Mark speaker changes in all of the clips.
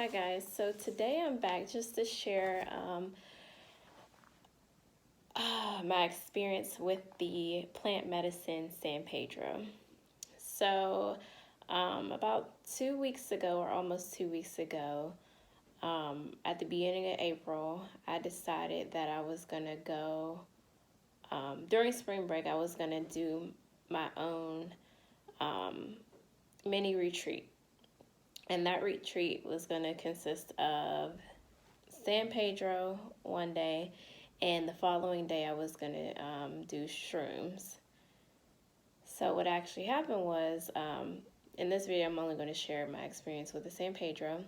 Speaker 1: Hi guys, so today I'm back just to share my experience with the plant medicine San Pedro. So about 2 weeks ago, or almost 2 weeks ago, at the beginning of April, I decided that I was going to go, during spring break, I was going to do my own um, mini retreat. And that retreat was going to consist of San Pedro one day, and the following day I was going to do shrooms. So what actually happened was, in this video I'm only going to share my experience with the San Pedro.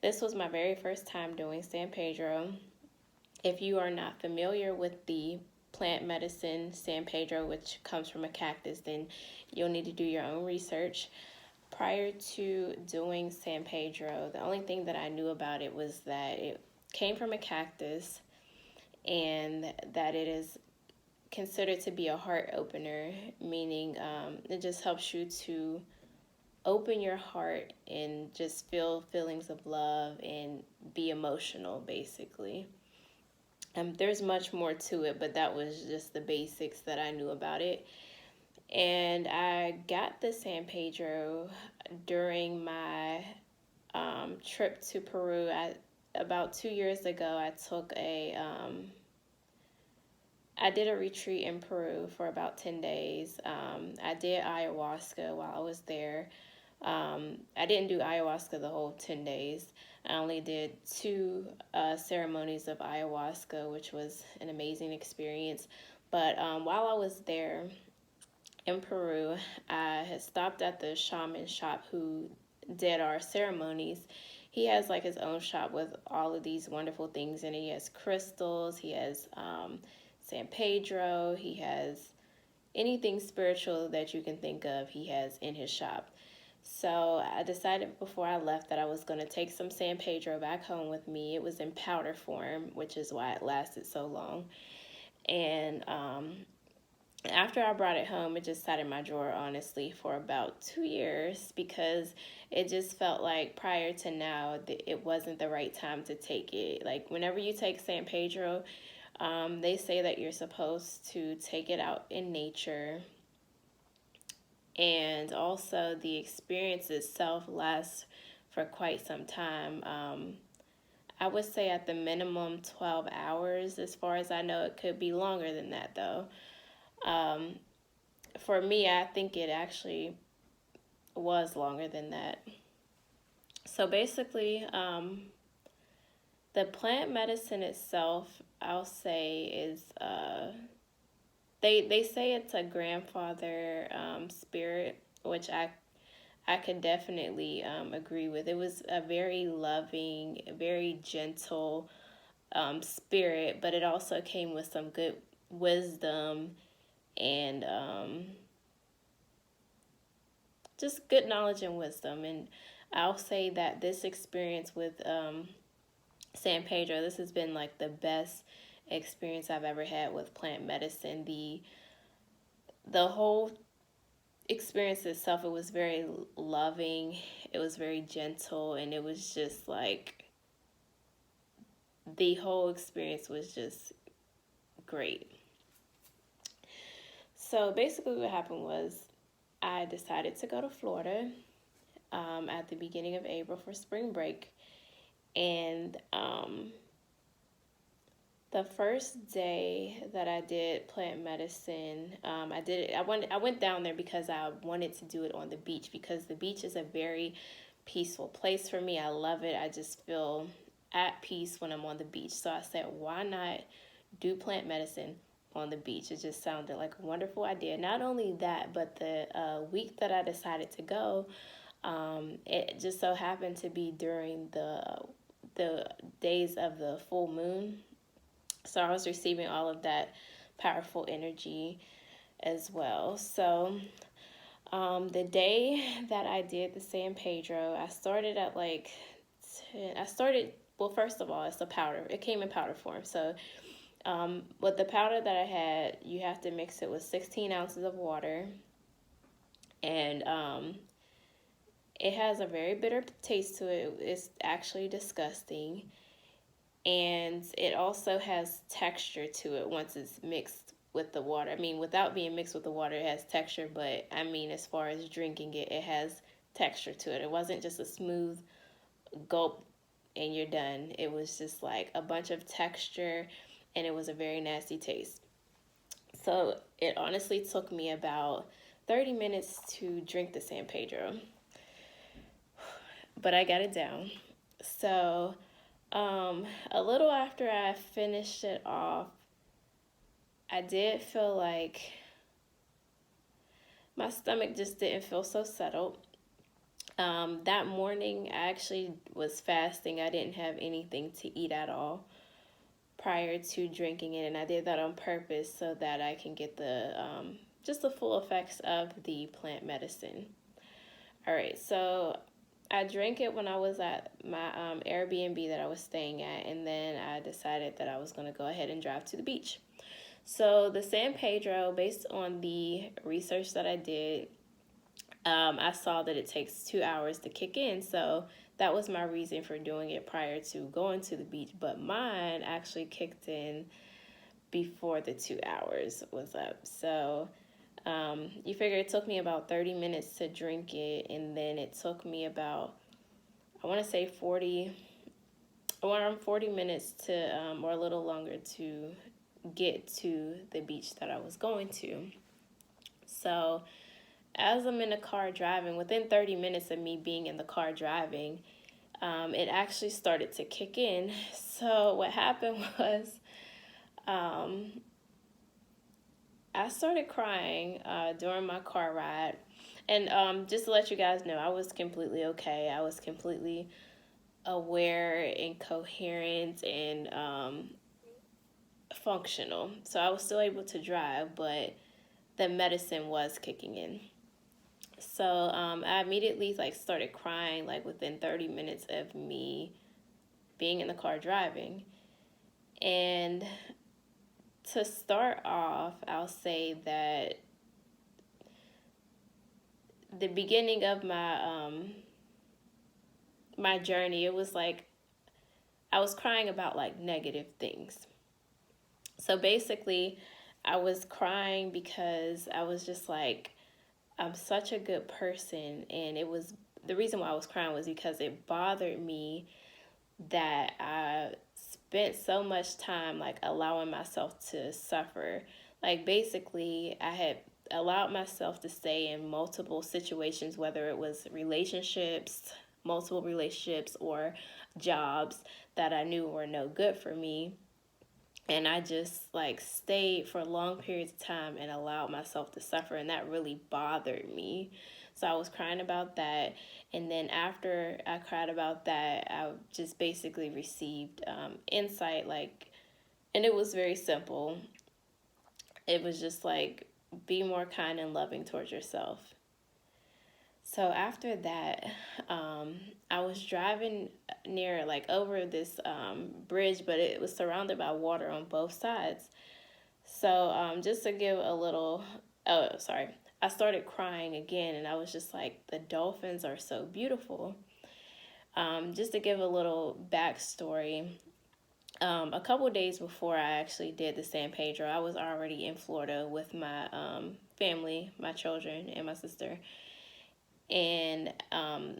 Speaker 1: This was my very first time doing San Pedro. If you are not familiar with the plant medicine San Pedro, which comes from a cactus, then you'll need to do your own research. Prior to doing San Pedro, the only thing that I knew about it was that it came from a cactus and that it is considered to be a heart opener, meaning it just helps you to open your heart and just feel feelings of love and be emotional, basically. There's much more to it, but that was just the basics that I knew about it. And I got the San Pedro during my trip to Peru. About 2 years ago, I did a retreat in Peru for about 10 days. I did ayahuasca while I was there. I didn't do ayahuasca the whole 10 days. I only did two ceremonies of ayahuasca, which was an amazing experience. But while I was there in Peru, I had stopped at the shaman shop who did our ceremonies. He has like his own shop with all of these wonderful things, and he has crystals, he has San Pedro, he has anything spiritual that you can think of, he has in his shop. So I decided before I left that I was going to take some San Pedro back home with me. It was in powder form, which is why it lasted so long. And after I brought it home, it just sat in my drawer, honestly, for about 2 years because it just felt like prior to now, it wasn't the right time to take it. Like, whenever you take San Pedro, they say that you're supposed to take it out in nature. And also, the experience itself lasts for quite some time. I would say at the minimum 12 hours. As far as I know, it could be longer than that, though. For me, I think it actually was longer than that. So basically, the plant medicine itself, I'll say, is they say it's a grandfather spirit, which I could definitely agree with. It was a very loving, very gentle spirit, but it also came with some good wisdom and just good knowledge and wisdom. And I'll say that this experience with San Pedro, this has been like the best experience I've ever had with plant medicine. The whole experience itself, it was very loving, it was very gentle, and it was just like the whole experience was just great. So basically what happened was I decided to go to Florida at the beginning of April for spring break. And the first day that I did plant medicine, I went down there because I wanted to do it on the beach, because the beach is a very peaceful place for me. I love it. I just feel at peace when I'm on the beach. So I said, why not do plant medicine on the beach? It just sounded like a wonderful idea. Not only that, but the week that I decided to go, it just so happened to be during the days of the full moon. So I was receiving all of that powerful energy as well. So the day that I did the San Pedro, I started at like 10. Well, first of all, it's a powder. It came in powder form. So with the powder that I had, you have to mix it with 16 ounces of water. And It has a very bitter taste to it. It's actually disgusting. And it also has texture to it once it's mixed with the water. I mean, without being mixed with the water, it has texture, but I mean, as far as drinking it, it has texture to it. It wasn't just a smooth gulp and you're done. It was just like a bunch of texture, and it was a very nasty taste. So it honestly took me about 30 minutes to drink the San Pedro, but I got it down. So a little after I finished it off, I did feel like my stomach just didn't feel so settled. That morning, I actually was fasting. I didn't have anything to eat at all prior to drinking it, and I did that on purpose so that I can get the just the full effects of the plant medicine. All right, so I drank it when I was at my Airbnb that I was staying at, and then I decided that I was going to go ahead and drive to the beach. So the San Pedro, based on the research that I did, I saw that it takes 2 hours to kick in. So that was my reason for doing it prior to going to the beach. But mine actually kicked in before the 2 hours was up. So you figure it took me about 30 minutes to drink it, and then it took me about, I want to say 40 minutes to, or a little longer to get to the beach that I was going to. So as I'm in the car driving, within 30 minutes of me being in the car driving, it actually started to kick in. So what happened was, I started crying during my car ride. And just to let you guys know, I was completely okay. I was completely aware and coherent and functional. So I was still able to drive, but the medicine was kicking in. So I immediately started crying within 30 minutes of me being in the car driving. And to start off, I'll say that the beginning of my journey, it was like I was crying about negative things. So basically, I was crying because I was just like, I'm such a good person, and it was the reason why I was crying was because it bothered me that I spent so much time allowing myself to suffer. Basically, I had allowed myself to stay in multiple situations, whether it was multiple relationships, or jobs that I knew were no good for me. And I just stayed for long periods of time and allowed myself to suffer, and that really bothered me. So I was crying about that, and then after I cried about that, I just basically received insight, and it was very simple. It was just be more kind and loving towards yourself. So after that, I was driving near over this bridge, but it was surrounded by water on both sides. So just to give a little, I started crying again, and I was just like, the dolphins are so beautiful. Just to give a little backstory, a couple days before I actually did the San Pedro, I was already in Florida with my family, my children, and my sister. And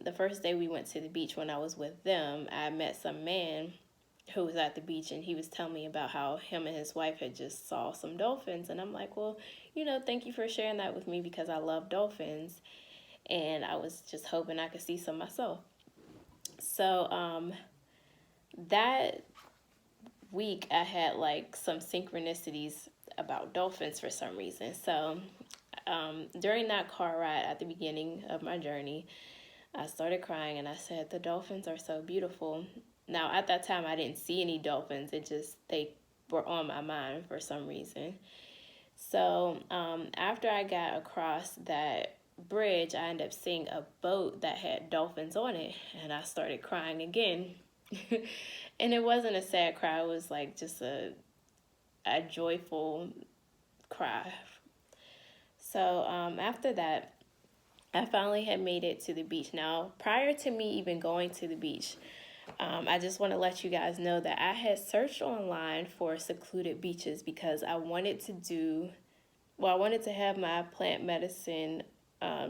Speaker 1: the first day we went to the beach, when I was with them, I met some man who was at the beach, and he was telling me about how him and his wife had just saw some dolphins. And I'm like, well, thank you for sharing that with me, because I love dolphins, and I was just hoping I could see some myself. So that week I had some synchronicities about dolphins for some reason. So during that car ride at the beginning of my journey, I started crying, and I said, the dolphins are so beautiful. Now, at that time, I didn't see any dolphins. They were on my mind for some reason. So after I got across that bridge, I ended up seeing a boat that had dolphins on it, and I started crying again. And it wasn't a sad cry. It was just a joyful cry. So after that, I finally had made it to the beach. Now, prior to me even going to the beach, I just want to let you guys know that I had searched online for secluded beaches because I wanted to I wanted to have my plant medicine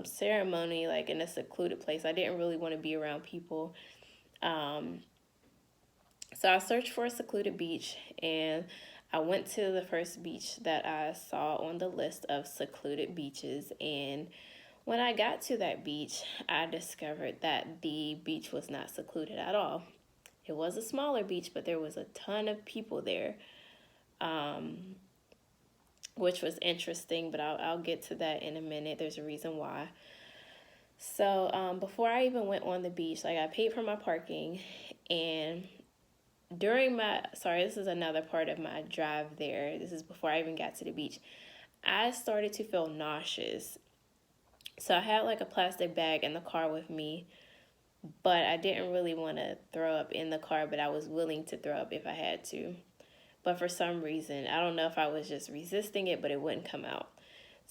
Speaker 1: ceremony like in a secluded place. I didn't really want to be around people. Um, so I searched for a secluded beach, and I went to the first beach that I saw on the list of secluded beaches. And when I got to that beach, I discovered that the beach was not secluded at all. It was a smaller beach, but there was a ton of people there, which was interesting, but I'll get to that in a minute. There's a reason why. So before I even went on the beach, like I paid for my parking, and this is another part of my drive there. This is before I even got to the beach. I started to feel nauseous. So I had like a plastic bag in the car with me, but I didn't really want to throw up in the car, but I was willing to throw up if I had to. But for some reason, I don't know if I was just resisting it, but it wouldn't come out.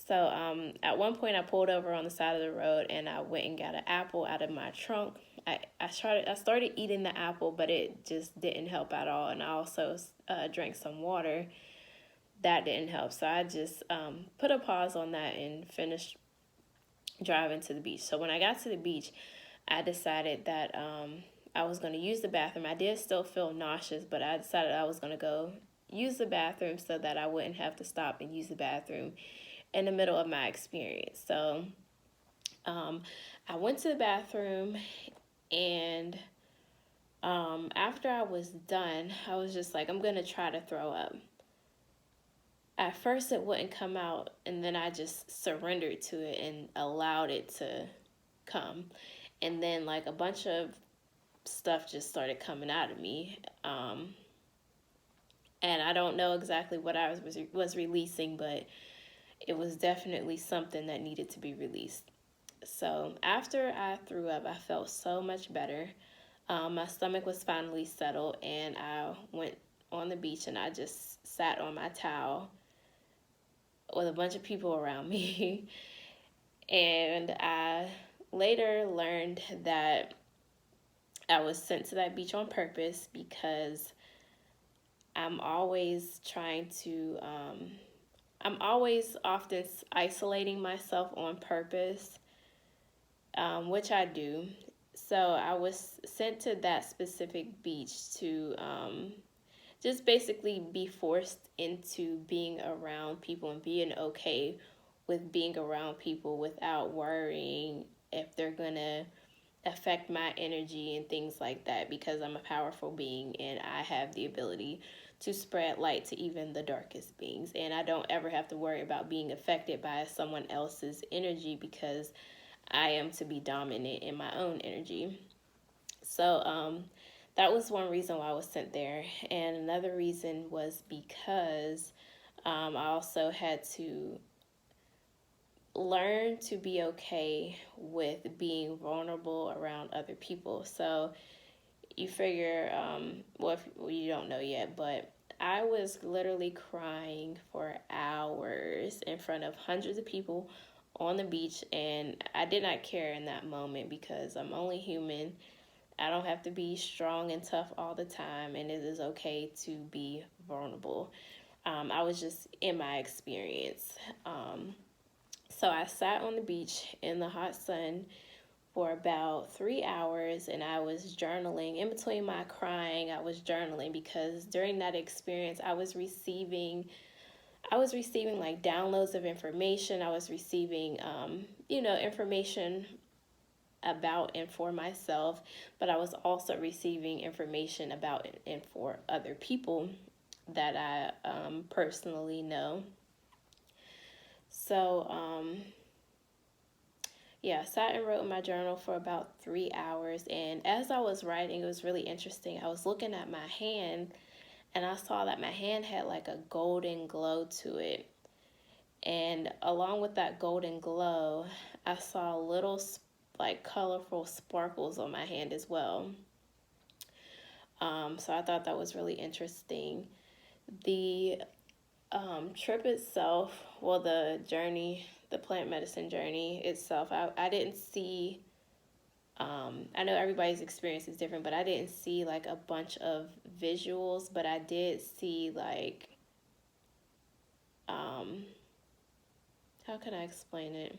Speaker 1: So at one point I pulled over on the side of the road and I went and got an apple out of my trunk. I started eating the apple, but it just didn't help at all. And I also drank some water. That didn't help. So I just put a pause on that and finished driving to the beach. So when I got to the beach, I decided that I was going to use the bathroom. I did still feel nauseous, but I decided I was going to go use the bathroom so that I wouldn't have to stop and use the bathroom in the middle of my experience. So I went to the bathroom, and after I was done, I was just like, I'm going to try to throw up. At first it wouldn't come out, and then I just surrendered to it and allowed it to come. And then like a bunch of stuff just started coming out of me. And I don't know exactly what I was releasing, but it was definitely something that needed to be released. So after I threw up, I felt so much better. My stomach was finally settled, and I went on the beach and I just sat on my towel with a bunch of people around me. And I later learned that I was sent to that beach on purpose because I'm always I'm always often isolating myself on purpose, which I do. So I was sent to that specific beach to just basically be forced into being around people and being okay with being around people without worrying if they're gonna affect my energy and things like that, because I'm a powerful being and I have the ability to spread light to even the darkest beings, and I don't ever have to worry about being affected by someone else's energy because I am to be dominant in my own energy. So that was one reason why I was sent there. And another reason was because I also had to learn to be okay with being vulnerable around other people. So you figure, well, you don't know yet, but I was literally crying for hours in front of hundreds of people on the beach, and I did not care in that moment because I'm only human. I don't have to be strong and tough all the time, and it is okay to be vulnerable. I was just in my experience. So I sat on the beach in the hot sun for about 3 hours, and I was journaling. In between my crying, I was journaling because during that experience I was receiving like downloads of information. I was receiving information about and for myself, but I was also receiving information about and for other people that I personally know. So yeah, I sat and wrote in my journal for about 3 hours. And as I was writing, it was really interesting. I was looking at my hand, and I saw that my hand had like a golden glow to it. And along with that golden glow, I saw little like colorful sparkles on my hand as well. So I thought that was really interesting. The trip itself, well, the journey the plant medicine journey itself. I didn't see, I know everybody's experience is different, but I didn't see like a bunch of visuals, but I did see like, how can I explain it?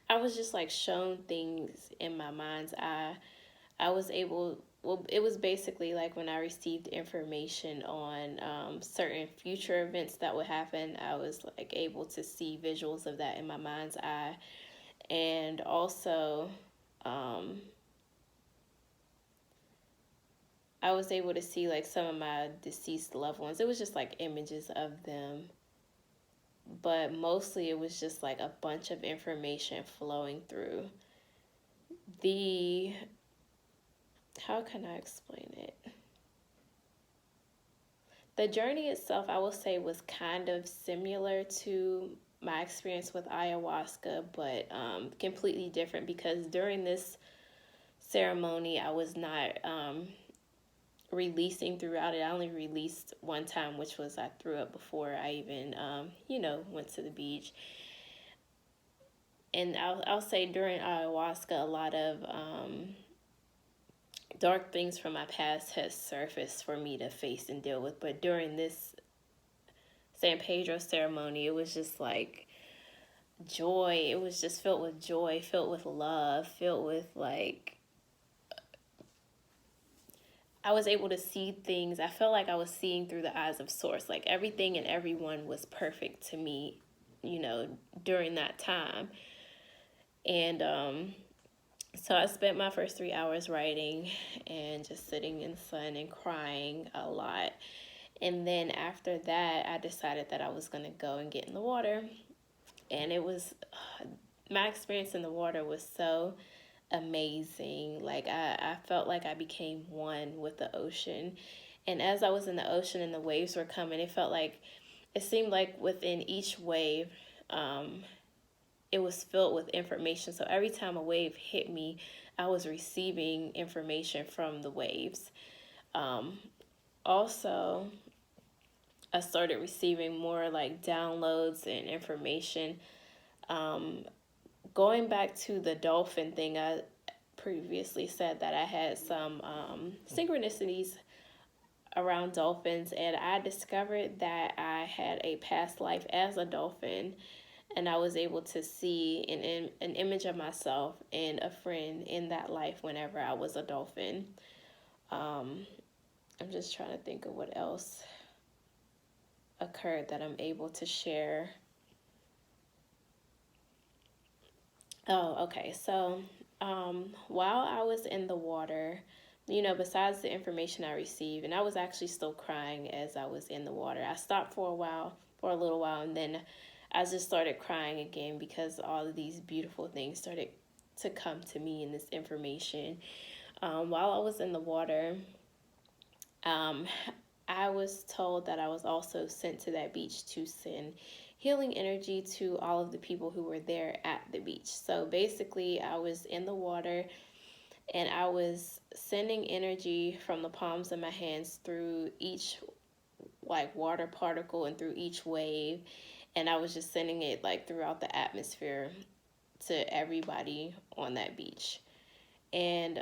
Speaker 1: I was just like shown things in my mind's eye. I was able, well, it was basically like when I received information on certain future events that would happen, I was like able to see visuals of that in my mind's eye. And also, I was able to see like some of my deceased loved ones. It was just like images of them, but mostly it was just like a bunch of information flowing through. The, how can I explain it? The journey itself, I will say, was kind of similar to my experience with ayahuasca, but completely different, because during this ceremony, I was not releasing throughout it. I only released one time, which was I threw up before I even, went to the beach. And I'll say during ayahuasca, a lot of dark things from my past has surfaced for me to face and deal with. But during this San Pedro ceremony, it was just like joy. It was just filled with joy, filled with love, filled with like, I was able to see things. I felt like I was seeing through the eyes of Source. Like everything and everyone was perfect to me, during that time. And so I spent my first 3 hours writing and just sitting in the sun and crying a lot. And then after that, I decided that I was going to go and get in the water. And it was, my experience in the water was so amazing. Like I felt like I became one with the ocean. And as I was in the ocean and the waves were coming, it seemed like within each wave, it was filled with information. So every time a wave hit me, I was receiving information from the waves. Also, I started receiving more like downloads and information. Going back to the dolphin thing, I previously said that I had some synchronicities around dolphins, and I discovered that I had a past life as a dolphin, and I was able to see an image of myself and a friend in that life whenever I was a dolphin. I'm just trying to think of what else occurred that I'm able to share. Oh, okay. So, while I was in the water, besides the information I received, and I was actually still crying as I was in the water. I stopped for a little while, and then I just started crying again because all of these beautiful things started to come to me in this information. While I was in the water, I was told that I was also sent to that beach to send healing energy to all of the people who were there at the beach. So basically, I was in the water and I was sending energy from the palms of my hands through each like water particle and through each wave, and I was just sending it like throughout the atmosphere to everybody on that beach. And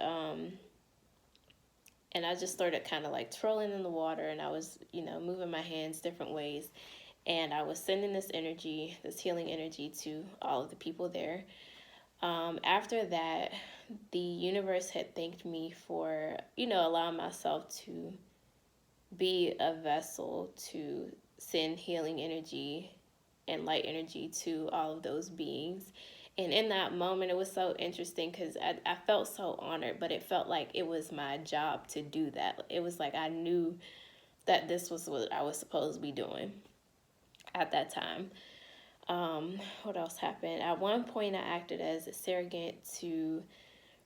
Speaker 1: and I just started kind of like twirling in the water, and I was, moving my hands different ways. And I was sending this energy, this healing energy, to all of the people there. After that, the universe had thanked me for, allowing myself to be a vessel to send healing energy and light energy to all of those beings. And in that moment, it was so interesting because I felt so honored, but it felt like it was my job to do that. It was like I knew that this was what I was supposed to be doing at that time. What else happened? At one point, I acted as a surrogate to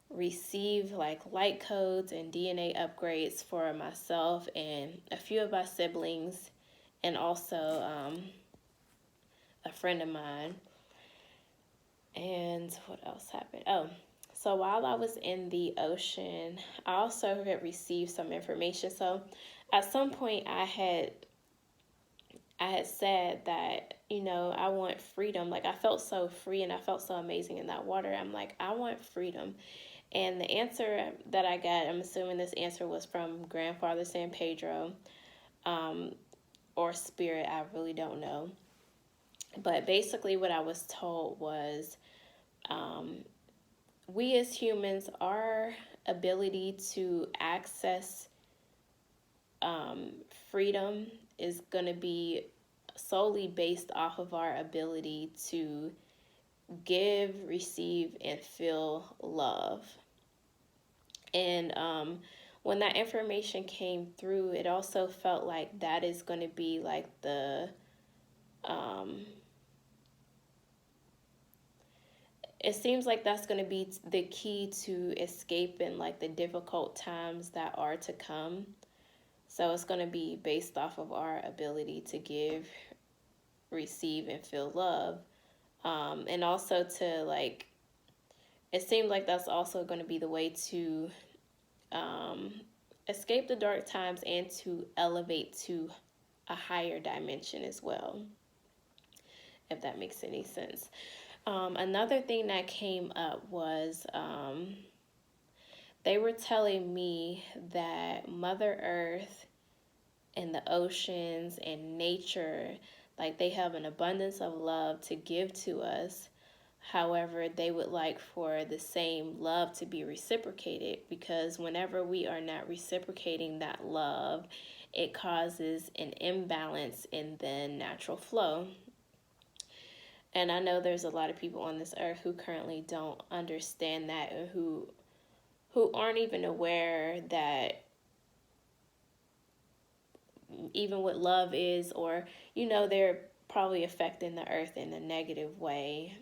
Speaker 1: receive like light codes and DNA upgrades for myself and a few of my siblings, and also a friend of mine. And what else happened? Oh, so while I was in the ocean, I also had received some information. So at some point I had said that I want freedom. Like, I felt so free and I felt so amazing in that water. I'm like, I want freedom. And the answer that I got, I'm assuming this answer was from Grandfather San Pedro, um, or Spirit. I really don't know. But basically, what I was told was, um, we as humans, our ability to access um, freedom is going to be solely based off of our ability to give, receive, and feel love. And when that information came through, it also felt like that is going to be like um, it seems like that's going to be the key to escaping like the difficult times that are to come. So it's going to be based off of our ability to give, receive, and feel love. And also to like, it seemed like that's also going to be the way to um, escape the dark times and to elevate to a higher dimension as well, if that makes any sense. Another thing that came up was they were telling me that Mother Earth and the oceans and nature, like they have an abundance of love to give to us. However, they would like for the same love to be reciprocated, because whenever we are not reciprocating that love, it causes an imbalance in the natural flow. And I know there's a lot of people on this earth who currently don't understand that, and who aren't even aware that even what love is, or they're probably affecting the earth in a negative way,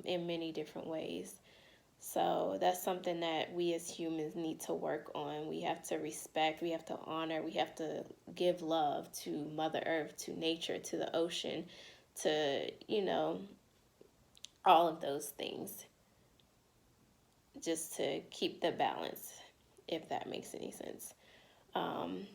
Speaker 1: in many different ways. So that's something that we as humans need to work on. We have to respect, we have to honor, we have to give love to Mother Earth, to nature, to the ocean, to all of those things, just to keep the balance, if that makes any sense. um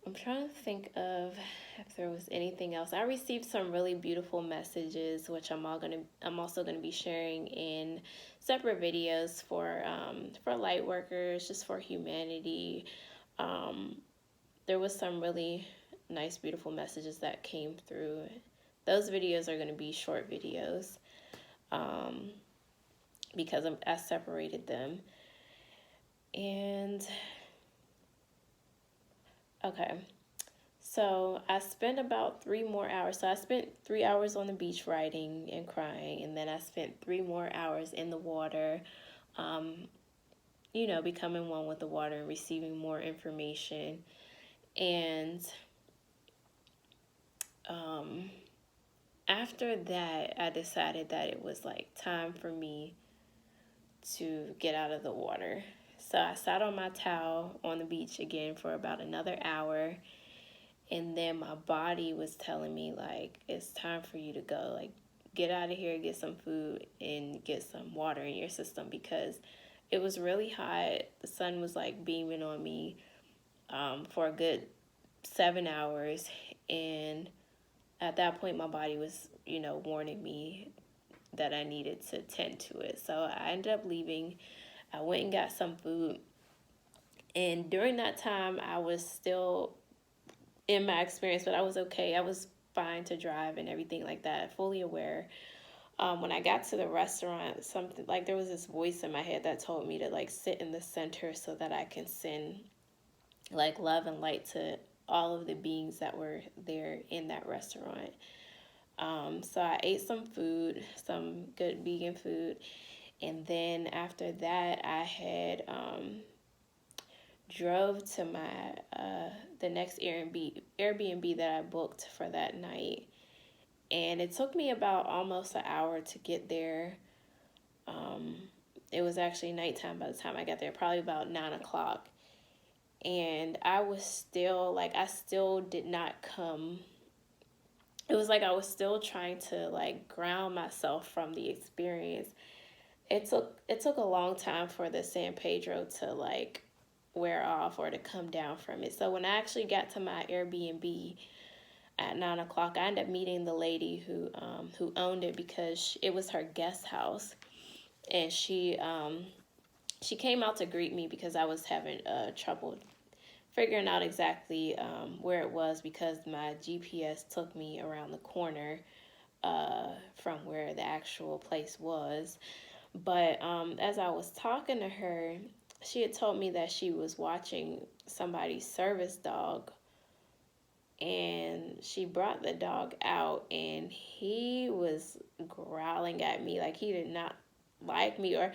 Speaker 1: I'm trying to think of if there was anything else. I received some really beautiful messages, which I'm also gonna be sharing in separate videos for light workers, just for humanity. Um, there was some really nice, beautiful messages that came through. Those videos are gonna be short videos, um, because I separated them. And okay. So I spent about 3 more hours. So I spent 3 hours on the beach writing and crying, and then I spent 3 more hours in the water, um, becoming one with the water and receiving more information. And um, after that, I decided that it was like time for me to get out of the water. So I sat on my towel on the beach again for about another hour. And then my body was telling me, like, it's time for you to go. Like, get out of here, get some food, and get some water in your system, because it was really hot. The sun was, like, beaming on me for a good 7 hours. And at that point, my body was, warning me that I needed to tend to it. So I ended up leaving. I went and got some food. And during that time, I was still in my experience, but I was okay. I was fine to drive and everything like that, fully aware. When I got to the restaurant, something like there was this voice in my head that told me to like sit in the center so that I can send like love and light to all of the beings that were there in that restaurant. So I ate some food, some good vegan food, and then after that, I had drove to my the next Airbnb that I booked for that night, and it took me about almost an hour to get there. Um, it was actually nighttime by the time I got there, probably about 9 o'clock, and I was still like I still did not come. It was like I was still trying to like ground myself from the experience. It took a long time for the San Pedro to like wear off or to come down from it. So when I actually got to my Airbnb, at 9 o'clock. I ended up meeting the lady who owned it because it was her guest house, and she came out to greet me because I was having trouble figuring out exactly where it was, because my GPS took me around the corner from where the actual place was. But as I was talking to her, she had told me that she was watching somebody's service dog, and she brought the dog out, and he was growling at me like he did not like me, or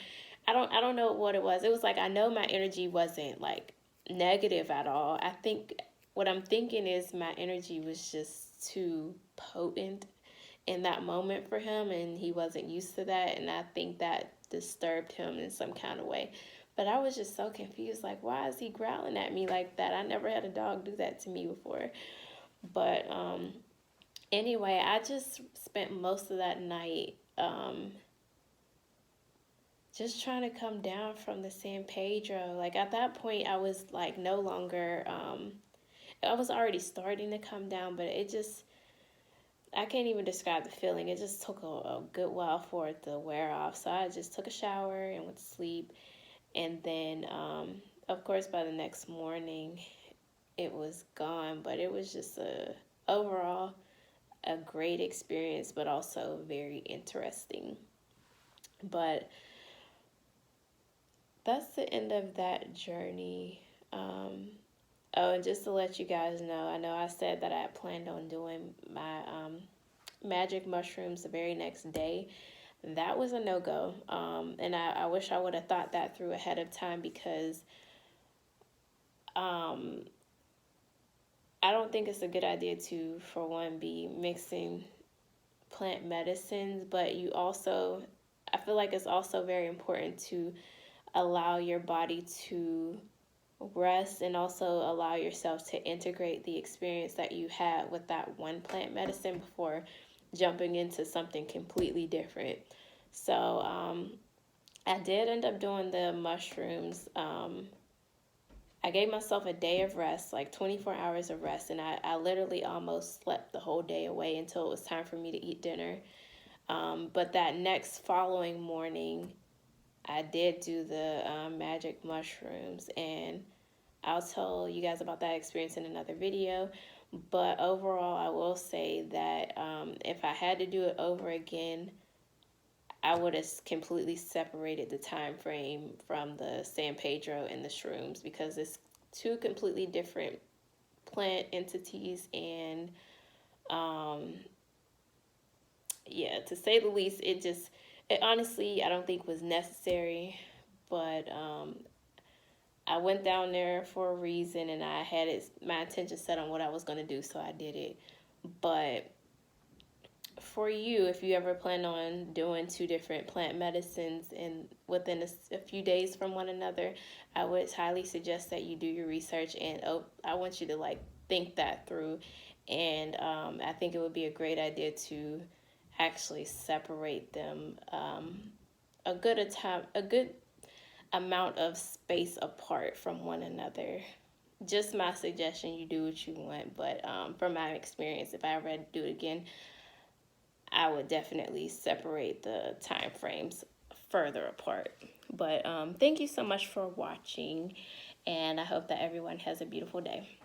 Speaker 1: I don't know what it was. It was like, I know my energy wasn't like negative at all. I think what I'm thinking is my energy was just too potent in that moment for him, and he wasn't used to that, and I think that disturbed him in some kind of way. But I was just so confused, like, why is he growling at me like that? I never had a dog do that to me before. But anyway, I just spent most of that night just trying to come down from the San Pedro. Like, at that point, I was like no longer, I was already starting to come down, but it just, I can't even describe the feeling. It just took a good while for it to wear off. So I just took a shower and went to sleep. And then, of course, by the next morning, it was gone. But it was just overall a great experience, but also very interesting. But that's the end of that journey. Oh, and just to let you guys know, I know I said that I had planned on doing my magic mushrooms the very next day. That was a no-go. And I wish I would have thought that through ahead of time, because I don't think it's a good idea to, for one, be mixing plant medicines, but you also, I feel like it's also very important to allow your body to rest, and also allow yourself to integrate the experience that you had with that one plant medicine before jumping into something completely different. So I did end up doing the mushrooms. I gave myself a day of rest, like 24 hours of rest, and I literally almost slept the whole day away until it was time for me to eat dinner. But that next following morning, I did do the magic mushrooms, and I'll tell you guys about that experience in another video. But overall, I will say that if I had to do it over again, I would have completely separated the time frame from the San Pedro and the shrooms, because it's two completely different plant entities, and yeah, to say the least, it honestly, I don't think was necessary. But I went down there for a reason, and I had my intention set on what I was going to do, so I did it. But for you, if you ever plan on doing two different plant medicines and within a few days from one another, I would highly suggest that you do your research, and I want you to like think that through. And I think it would be a great idea to actually separate them a good amount of space apart from one another. Just my suggestion, you do what you want, but from my experience, if I ever had to do it again, I would definitely separate the time frames further apart. But thank you so much for watching, and I hope that everyone has a beautiful day.